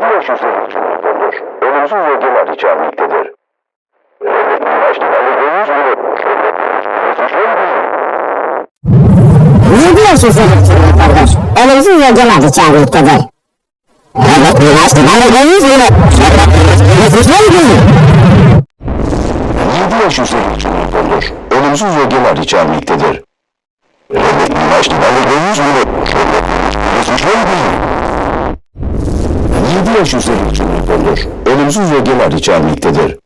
7 yaş üzeri çocuklardır. Ölümsüz ögeler içermektedir. Yedi yaş üzeri çocuklardır. Ölümsüz ögeler içermektedir. Evet, üniversiteden ödeyiniz mi? 7 yaş üzeri çocuklardır. Ölümsüz ögeler içermektedir. Üniversiteden ödeyiniz mi? 7 yaş üzeri çocuklardır. Ölümsüz ögeler içermektedir.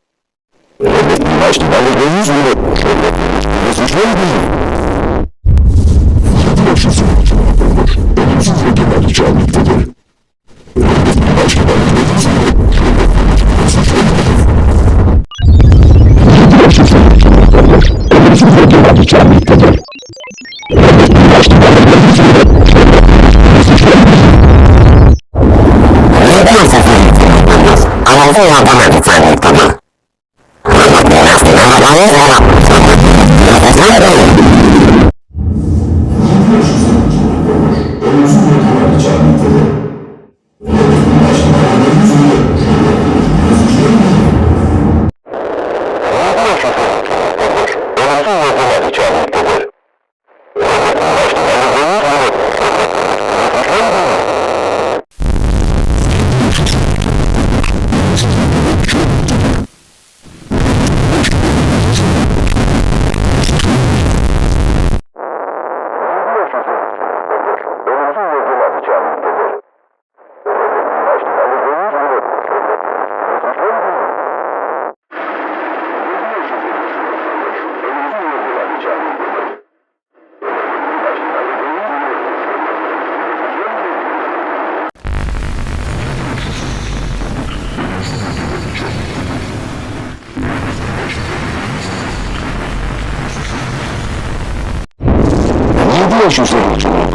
Üniversiteden ödeyiniz mi? 7 yaş üzeri çocuklardır. Ölümsüz ögeler içermektedir. Üniversiteden ödeyiniz mi? 7 yaş üzeri çocuklardır. Ölümsüz ögeler içermektedir. Yaş üzeri çocuklardır. Ölümsüz ögeler içermektedir. Üniversiteden ödeyiniz mi? 7 yaş üzeri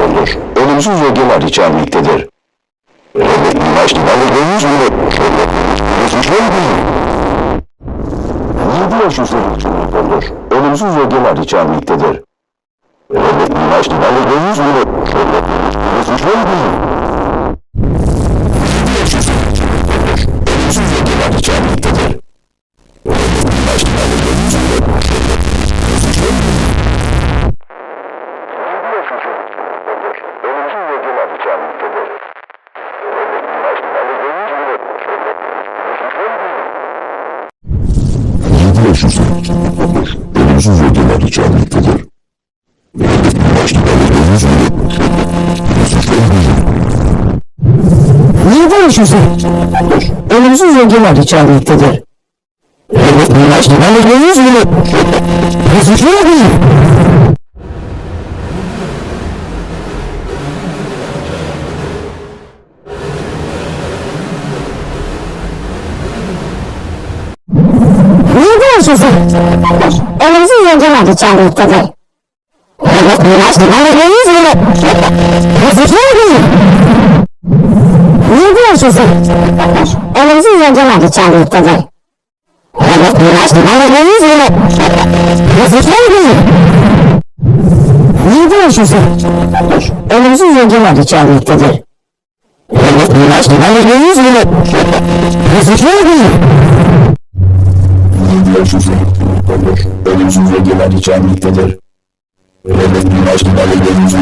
çocuklardır. Ölümsüz ögeler içermektedir. Üniversiteden ödeyiniz mi? 7 yaş üzeri çocuklardır. Ölümsüz ögeler içermektedir. Üniversiteden ödeyiniz mi? 7 yaş üzeri çocuklardır. Ölümsüz ögeler içermektedir. Üniversiteden ödeyiniz mi? 7 yaş üzeri çocuklardır. Ölümsüz ögeler içermektedir. Üniversiteden ödeyiniz mi? 7 yaş üzeri çocuklardır. Ölümsüz ögeler içermektedir. Üniversiteden ödeyiniz mi? 7 yaş üzeri çocuklardır. Ölümsüz ögeler içermektedir. Üniversiteden ödeyiniz mi? 7 yaş üzeri çocuklardır. Ölümsüz ögeler içermektedir. Üniversiteden ödeyiniz mi? 7 yaş üzeri çocuklardır. Ölümsüz ögeler içermektedir. Üniversiteden ödeyiniz mi?